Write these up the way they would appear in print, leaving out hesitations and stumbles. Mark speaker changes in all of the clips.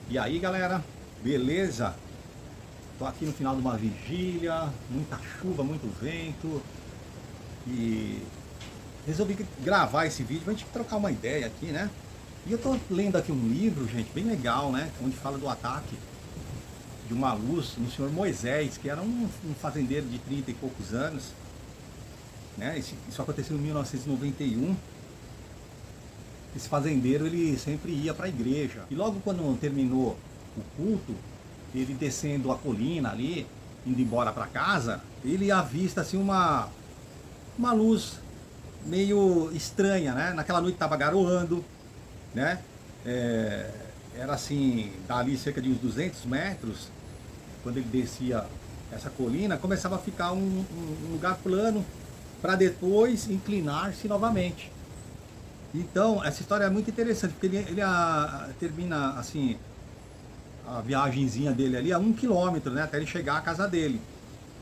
Speaker 1: E aí, galera, beleza? Tô aqui no final de uma vigília, muita chuva, muito vento e resolvi gravar esse vídeo pra gente trocar uma ideia aqui, né? E eu tô lendo aqui um livro, gente, bem legal, né? Onde fala do ataque de uma luz no senhor Moisés, que era um fazendeiro de 30 e poucos anos, né? Isso aconteceu em 1991. Esse fazendeiro, ele sempre ia para a igreja. E logo quando terminou o culto, ele descendo a colina ali, indo embora para casa, ele avista assim uma luz meio estranha, né? Naquela noite estava garoando, né? Era assim, dali cerca de uns 200 metros, quando ele descia essa colina, começava a ficar um lugar plano para depois inclinar-se novamente. Então, essa história é muito interessante, porque ele termina assim, a viagenzinha dele ali a 1 quilômetro, né, até ele chegar à casa dele.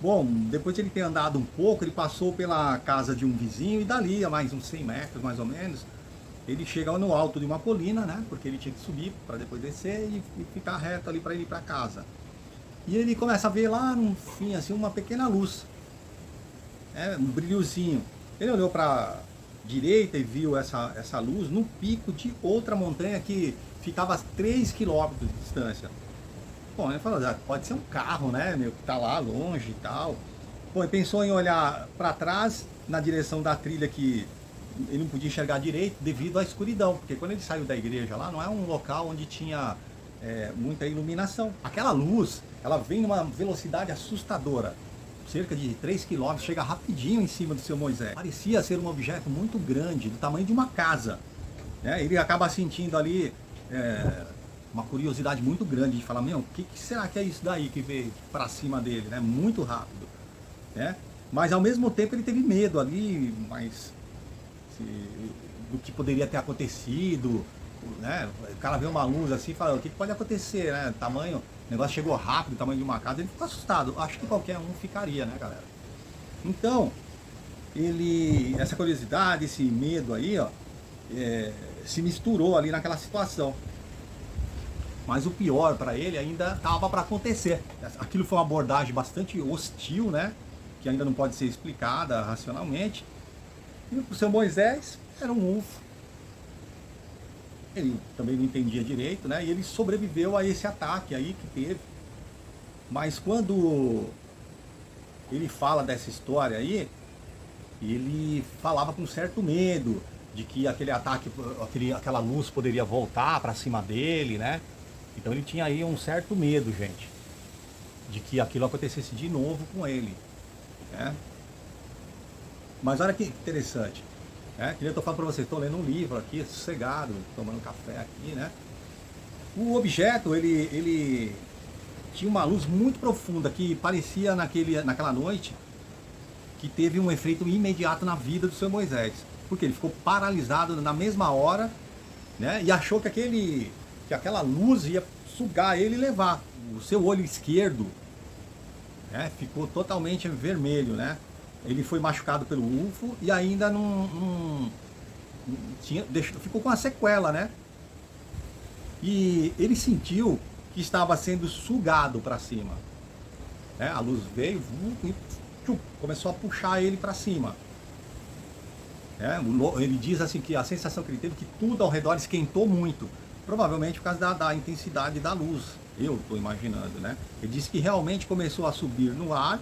Speaker 1: Bom, depois de ele ter andado um pouco, ele passou pela casa de um vizinho e dali, a mais uns 100 metros mais ou menos, ele chega no alto de uma colina, né, porque ele tinha que subir para depois descer e ficar reto ali para ele ir para casa. E ele começa a ver lá no fim, assim, uma pequena luz, um brilhozinho. Ele olhou para direita e viu essa luz no pico de outra montanha que ficava a 3 quilômetros de distância. Bom, ele falou, pode ser um carro, né, meu, que tá lá longe e tal. Bom, ele pensou em olhar para trás, na direção da trilha que ele não podia enxergar direito devido à escuridão, porque quando ele saiu da igreja lá, não é um local onde tinha muita iluminação. Aquela luz, ela vem numa velocidade assustadora, cerca de 3 quilômetros, chega rapidinho em cima do seu Moisés. Parecia ser um objeto muito grande, do tamanho de uma casa, né? Ele acaba sentindo ali uma curiosidade muito grande de falar, meu, o que será que é isso daí que veio para cima dele, né? Muito rápido, né? Mas ao mesmo tempo ele teve medo ali, do que poderia ter acontecido, né? O cara vê uma luz assim e fala, o que pode acontecer, né? Tamanho, o negócio chegou rápido, tamanho de uma casa, ele ficou assustado. Acho que qualquer um ficaria, né, galera? Então, essa curiosidade, esse medo aí, ó, se misturou ali naquela situação. Mas o pior para ele ainda estava para acontecer. Aquilo foi uma abordagem bastante hostil, né? Que ainda não pode ser explicada racionalmente. E o seu Moisés era um UFO. Ele também não entendia direito, né? E ele sobreviveu a esse ataque aí que teve. Mas quando ele fala dessa história aí, ele falava com certo medo de que aquele ataque, aquela luz poderia voltar para cima dele, né? Então ele tinha aí um certo medo, gente, de que aquilo acontecesse de novo com ele, né? Mas olha que interessante, né? Que eu tô falando para vocês, estou lendo um livro aqui, sossegado, tomando café aqui, né? O objeto, ele tinha uma luz muito profunda que parecia naquela noite que teve um efeito imediato na vida do seu Moisés, porque ele ficou paralisado na mesma hora, né? E achou que aquela luz ia sugar ele e levar. O seu olho esquerdo, né, ficou totalmente vermelho, né? Ele foi machucado pelo UFO e ainda ficou com uma sequela, né? E ele sentiu que estava sendo sugado para cima, né? A luz veio e começou a puxar ele para cima. Ele diz assim que a sensação que ele teve que tudo ao redor esquentou muito, provavelmente por causa da intensidade da luz. Eu estou imaginando, né? Ele disse que realmente começou a subir no ar,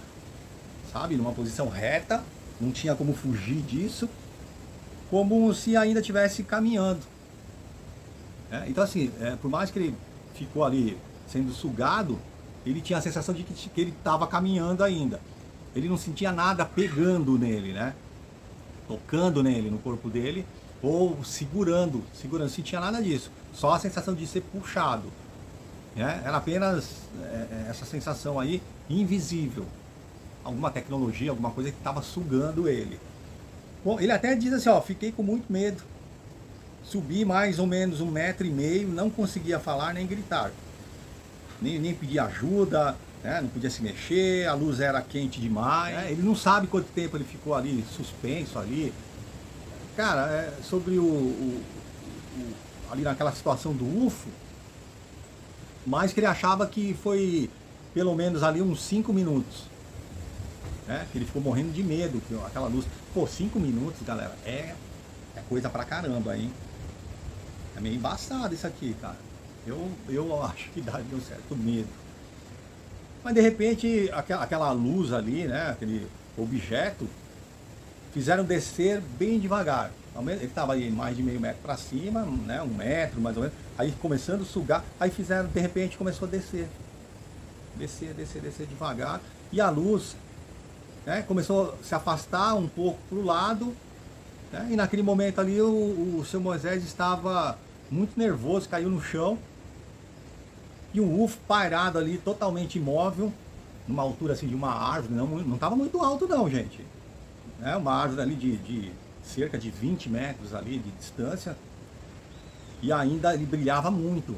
Speaker 1: sabe, numa posição reta, não tinha como fugir disso, como se ainda estivesse caminhando. Então assim, por mais que ele ficou ali sendo sugado, ele tinha a sensação de que ele estava caminhando ainda. Ele não sentia nada pegando nele, né? Tocando nele, no corpo dele, ou segurando, não sentia nada disso. Só a sensação de ser puxado, né? Era apenas essa sensação aí, invisível. Alguma tecnologia, alguma coisa que estava sugando ele. Bom, ele até diz assim, ó, fiquei com muito medo. Subi mais ou menos 1,5 m, não conseguia falar nem gritar. Nem pedir ajuda, né? Não podia se mexer, a luz era quente demais. Ele não sabe quanto tempo ele ficou ali, suspenso ali. Cara, sobre ali naquela situação do UFO, mas que ele achava que foi pelo menos ali uns 5 minutos. Né? Que ele ficou morrendo de medo, que aquela luz. Pô, 5 minutos, galera, é coisa pra caramba, hein? É meio embaçado isso aqui, cara. Eu acho que dá um certo medo. Mas de repente, aquela luz ali, né? Aquele objeto, fizeram descer bem devagar. Ele estava aí mais de meio metro para cima, né? 1 metro mais ou menos. Aí começando a sugar, aí fizeram, de repente começou a descer. Descer devagar. E a luz, né, começou a se afastar um pouco para o lado. Né, e naquele momento ali o seu Moisés estava muito nervoso, caiu no chão. E o UFO parado ali, totalmente imóvel, numa altura assim de uma árvore, não estava muito alto não, gente. É uma árvore ali de cerca de 20 metros ali de distância. E ainda ele brilhava muito.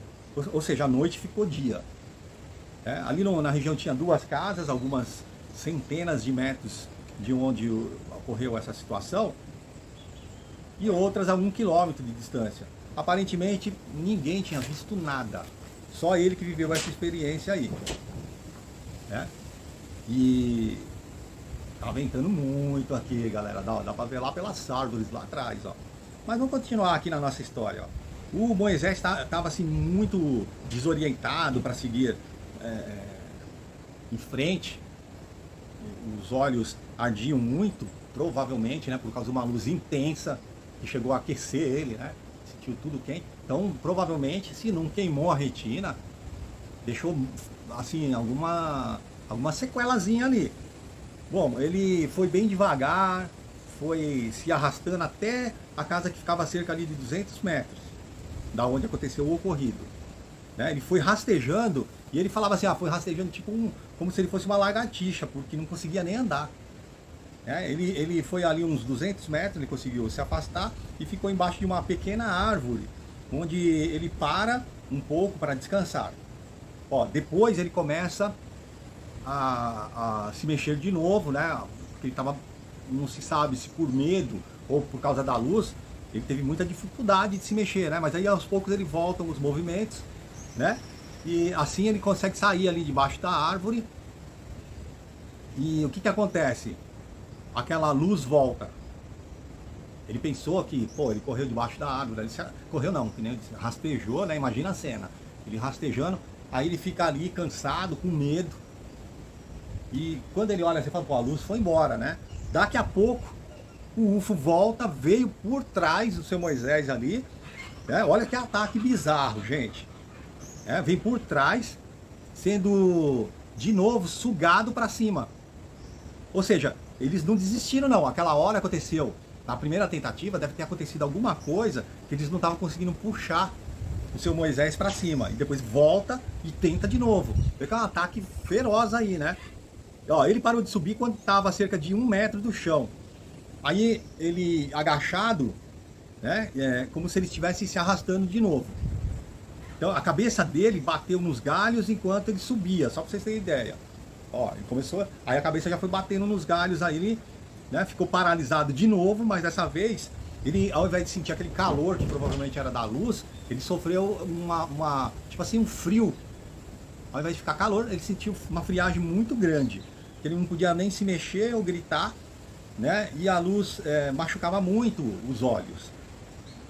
Speaker 1: Ou seja, a noite ficou dia. Ali na região tinha 2 casas, algumas centenas de metros de onde ocorreu essa situação. E outras a 1 quilômetro de distância. Aparentemente ninguém tinha visto nada. Só ele que viveu essa experiência aí. E tá ventando muito aqui, galera. Dá pra ver lá pelas árvores lá atrás, ó. Mas vamos continuar aqui na nossa história, ó. O Moisés estava assim muito desorientado para seguir em frente. Os olhos ardiam muito, provavelmente, né, por causa de uma luz intensa que chegou a aquecer ele, né? Sentiu tudo quente. Então, provavelmente, se não queimou a retina, deixou assim alguma sequelazinha ali. Bom, ele foi bem devagar, foi se arrastando até a casa que ficava a cerca ali de 200 metros da onde aconteceu o ocorrido. Né? Ele foi rastejando, e ele falava assim, foi rastejando tipo como se ele fosse uma lagartixa, porque não conseguia nem andar. Ele foi ali uns 200 metros, ele conseguiu se afastar e ficou embaixo de uma pequena árvore, onde ele para um pouco para descansar. Depois ele começa a se mexer de novo, né? Porque ele estava, não se sabe se por medo ou por causa da luz, ele teve muita dificuldade de se mexer, né? Mas aí aos poucos ele volta os movimentos, né? E assim ele consegue sair ali debaixo da árvore. E o que acontece? Aquela luz volta. Ele pensou que, ele correu debaixo da árvore. Ele correu não, que nem ele rastejou, né? Imagina a cena. Ele rastejando, aí ele fica ali cansado, com medo. E quando ele olha, você fala, a luz foi embora, né? Daqui a pouco, o UFO volta, veio por trás do seu Moisés ali. Olha que ataque bizarro, gente. Vem por trás, sendo de novo sugado para cima. Ou seja, eles não desistiram não. Aquela hora aconteceu, na primeira tentativa, deve ter acontecido alguma coisa que eles não estavam conseguindo puxar o seu Moisés para cima. E depois volta e tenta de novo. Vê que é um ataque feroz aí, né? Ele parou de subir quando estava a cerca de 1 metro do chão. Aí ele agachado, né? Como se ele estivesse se arrastando de novo. Então a cabeça dele bateu nos galhos enquanto ele subia, só para vocês terem ideia. Ele começou, aí a cabeça já foi batendo nos galhos, aí ele, né, ficou paralisado de novo, mas dessa vez ele, ao invés de sentir aquele calor que provavelmente era da luz, ele sofreu tipo assim, um frio. Ao invés de ficar calor, ele sentiu uma friagem muito grande, que ele não podia nem se mexer ou gritar, né? E a luz machucava muito os olhos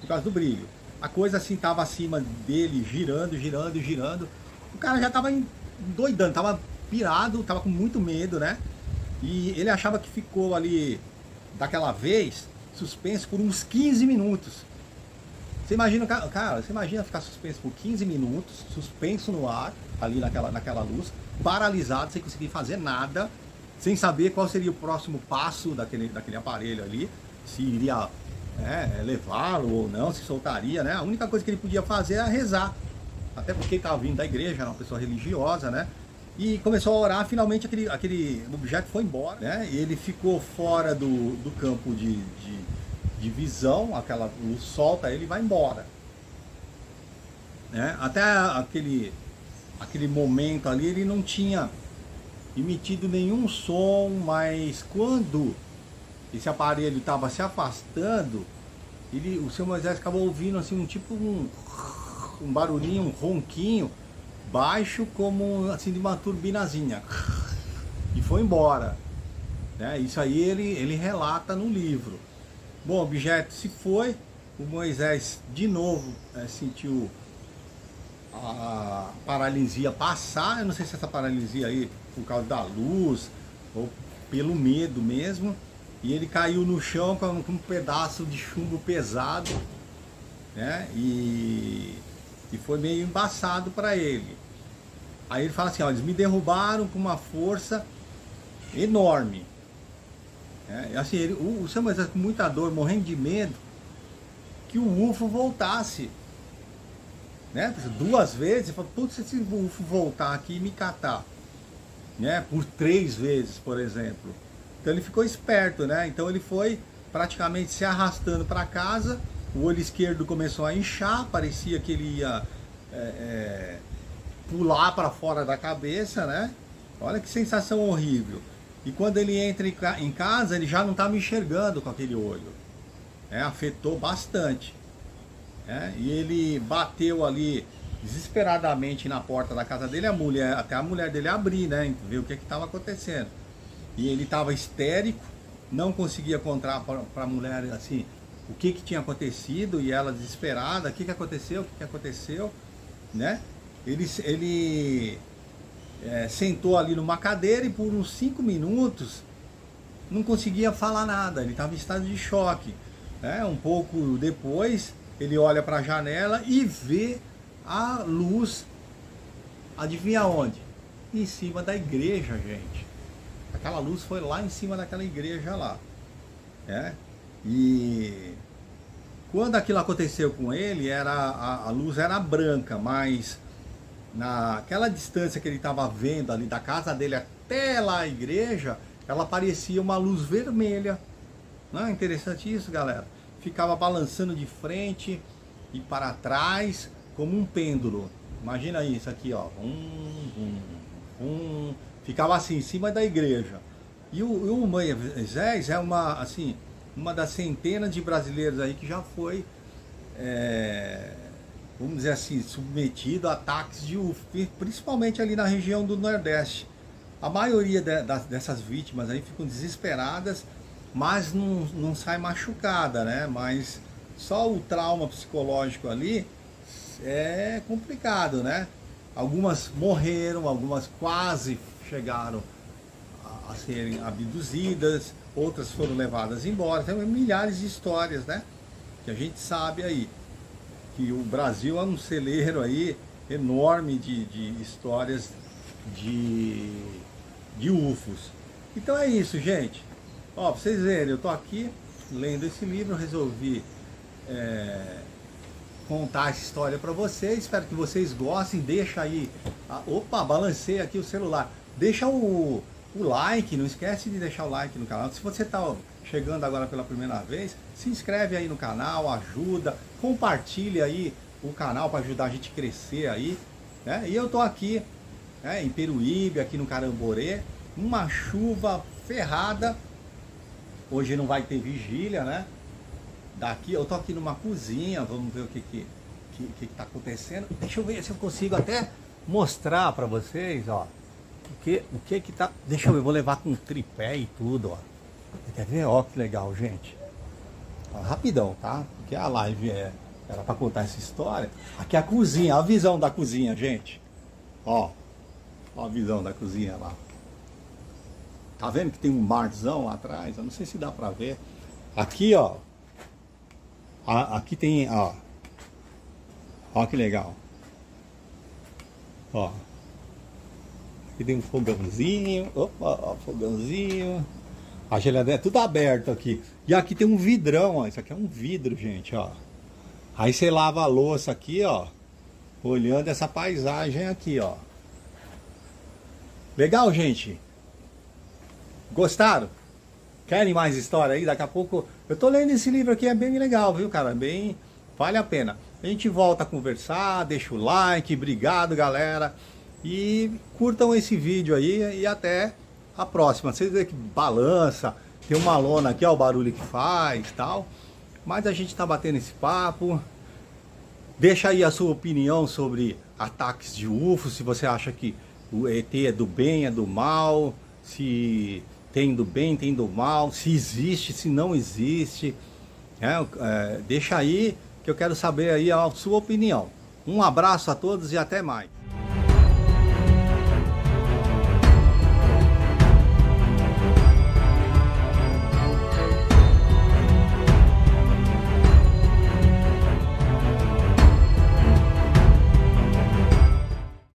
Speaker 1: por causa do brilho. A coisa assim estava acima dele, girando. O cara já estava doidando, estava pirado, estava com muito medo, né? E ele achava que ficou ali, daquela vez, suspenso por uns 15 minutos. Você imagina, cara, você imagina ficar suspenso por 15 minutos, suspenso no ar, ali naquela luz, paralisado, sem conseguir fazer nada, sem saber qual seria o próximo passo daquele aparelho ali, se iria levá-lo ou não, se soltaria, né? A única coisa que ele podia fazer era rezar, até porque ele estava vindo da igreja, era uma pessoa religiosa, né? E começou a orar, finalmente aquele objeto foi embora, né? E ele ficou fora do campo de visão, aquela luz solta, ele vai embora, né? Até aquele momento ali ele não tinha emitido nenhum som, mas quando esse aparelho estava se afastando, o seu Moisés acabou ouvindo assim um barulhinho, um ronquinho, baixo como assim de uma turbinazinha e foi embora, né? Isso aí ele relata no livro. Bom, o objeto se foi, o Moisés de novo sentiu a paralisia passar. Eu não sei se essa paralisia aí por causa da luz ou pelo medo mesmo, e ele caiu no chão com um pedaço de chumbo pesado, né? E foi meio embaçado para ele. Aí ele fala assim, ó, eles me derrubaram com uma força enorme. Assim, o seu Moisés com muita dor, morrendo de medo que o UFO voltasse, né? 2 vezes, ele falou, putz, se esse UFO voltar aqui e me catar, né? Por 3 vezes, por exemplo. Então ele ficou esperto, né? Então ele foi praticamente se arrastando para casa, o olho esquerdo começou a inchar, parecia que ele ia pular para fora da cabeça, né? Olha que sensação horrível. E quando ele entra em casa, ele já não estava enxergando com aquele olho. Afetou bastante. E ele bateu ali desesperadamente na porta da casa dele, até a mulher dele abrir, né? Ver o que estava acontecendo. E ele estava histérico, não conseguia contar para a mulher assim o que tinha acontecido, e ela desesperada, o que aconteceu, o que aconteceu, né? Ele sentou ali numa cadeira e por uns 5 minutos não conseguia falar nada, ele estava em estado de choque. Um pouco depois ele olha para a janela e vê a luz, adivinha onde? Em cima da igreja, gente. Aquela luz foi lá em cima daquela igreja lá. E quando aquilo aconteceu com ele, a luz era branca, mas naquela distância que ele estava vendo ali da casa dele até lá a igreja, ela parecia uma luz vermelha. Não é interessante isso, galera? Ficava balançando de frente e para trás como um pêndulo. Imagina isso aqui, ó. Ficava assim em cima da igreja. E o Moisés é uma das centenas de brasileiros aí que já foi, vamos dizer assim, submetido a ataques de UFO, principalmente ali na região do Nordeste. A maioria dessas vítimas aí ficam desesperadas, mas não sai machucada, né? Mas só o trauma psicológico ali é complicado, né? Algumas morreram, algumas quase chegaram a serem abduzidas, outras foram levadas embora. Tem milhares de histórias, né? Que a gente sabe aí que o Brasil é um celeiro aí enorme de histórias de UFOs. Então é isso, gente. Ó, pra vocês verem, eu tô aqui lendo esse livro, eu resolvi contar essa história para vocês. Espero que vocês gostem. Deixa aí, opa, balancei aqui o celular. Deixa o like, não esquece de deixar o like no canal. Se você está chegando agora pela primeira vez, se inscreve aí no canal, ajuda, compartilha aí o canal para ajudar a gente a crescer aí, né? E eu tô aqui, em Peruíbe, aqui no Caramborê, uma chuva ferrada. Hoje não vai ter vigília, né? Daqui eu tô aqui numa cozinha, vamos ver o que tá acontecendo. Deixa eu ver se eu consigo até mostrar para vocês, ó. O que tá... Deixa eu ver, vou levar com tripé e tudo, ó. Quer ver? Ó, que legal, gente. Ó, rapidão, tá? Porque a live era para contar essa história. Aqui é a cozinha, a visão da cozinha, gente. Ó a visão da cozinha lá. Tá vendo que tem um marzão lá atrás? Eu não sei se dá pra ver. Aqui, ó. Aqui tem, ó. Ó que legal. Ó. Aqui tem um fogãozinho. Opa, ó, fogãozinho. A geladeira é tudo aberto aqui. E aqui tem um vidrão, ó. Isso aqui é um vidro, gente, ó. Aí você lava a louça aqui, ó. Olhando essa paisagem aqui, ó. Legal, gente? Gostaram? Querem mais história aí? Daqui a pouco... Eu tô lendo esse livro aqui, é bem legal, viu, cara? Bem... Vale a pena. A gente volta a conversar, deixa o like, obrigado, galera. E curtam esse vídeo aí e até a próxima. Vocês veem que balança, tem uma lona aqui, ó, o barulho que faz e tal. Mas a gente tá batendo esse papo. Deixa aí a sua opinião sobre ataques de UFO, se você acha que o ET é do bem, é do mal, se tem do bem, tem do mal, se existe, se não existe. Deixa aí que eu quero saber aí a sua opinião. Um abraço a todos e até mais.